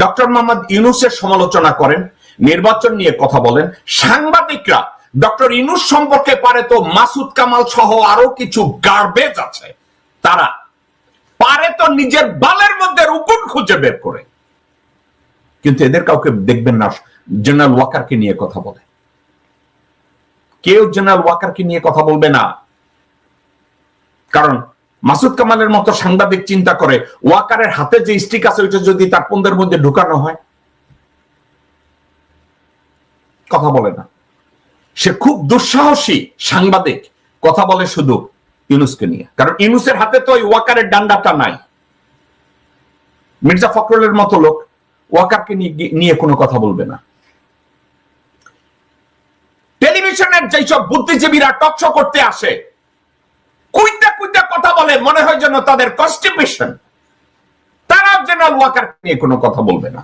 Doctor Mohammad ইউনূসের সমালোচনা করেন, নির্বাচন নিয়ে কথা বলেন। সাংবাদিকরা ডক্টর ইউনূস সম্পর্কে পারে তো মাসুদ কামাল সহ আরো কিছু গার্বেজ আছে, তারা পারে তো নিজের বালের মধ্যে উকুন খুঁজে বের করে, কিন্তু এদের কাউকে দেখবেন না জেনারেল ওয়াকারকে নিয়ে কথা বলে। কেউ জেনারেল ওয়াকারকে নিয়ে কথা বলবে না, কারণ মাসুদ কামালের মতো সাংবাদিক চিন্তা করে ওয়াকারের হাতে যে স্টিক আছে ওইটা যদি তার পন্দের মধ্যে ঢুকানো হয়, কথা বলে না। সে খুব দুঃসাহসী সাংবাদিক, কথা বলে শুধু ইউনূসকে নিয়ে, কারণ ইউনূসের হাতে তো ওই ওয়াকারের ডান্ডাটা নাই। মির্জা ফখরুলের মতো লোক ওয়াকারকে নিয়ে কোনো কথা বলবে না। টেলিভিশনের যেসব বুদ্ধিজীবীরা টক শো করতে আসে, কুইটা কুইটা কথা বলে, মনে হয় যেন তাদের কনস্টিপেশন, তারাও জেনারেল ওয়াকার নিয়ে কোনো কথা বলবে না।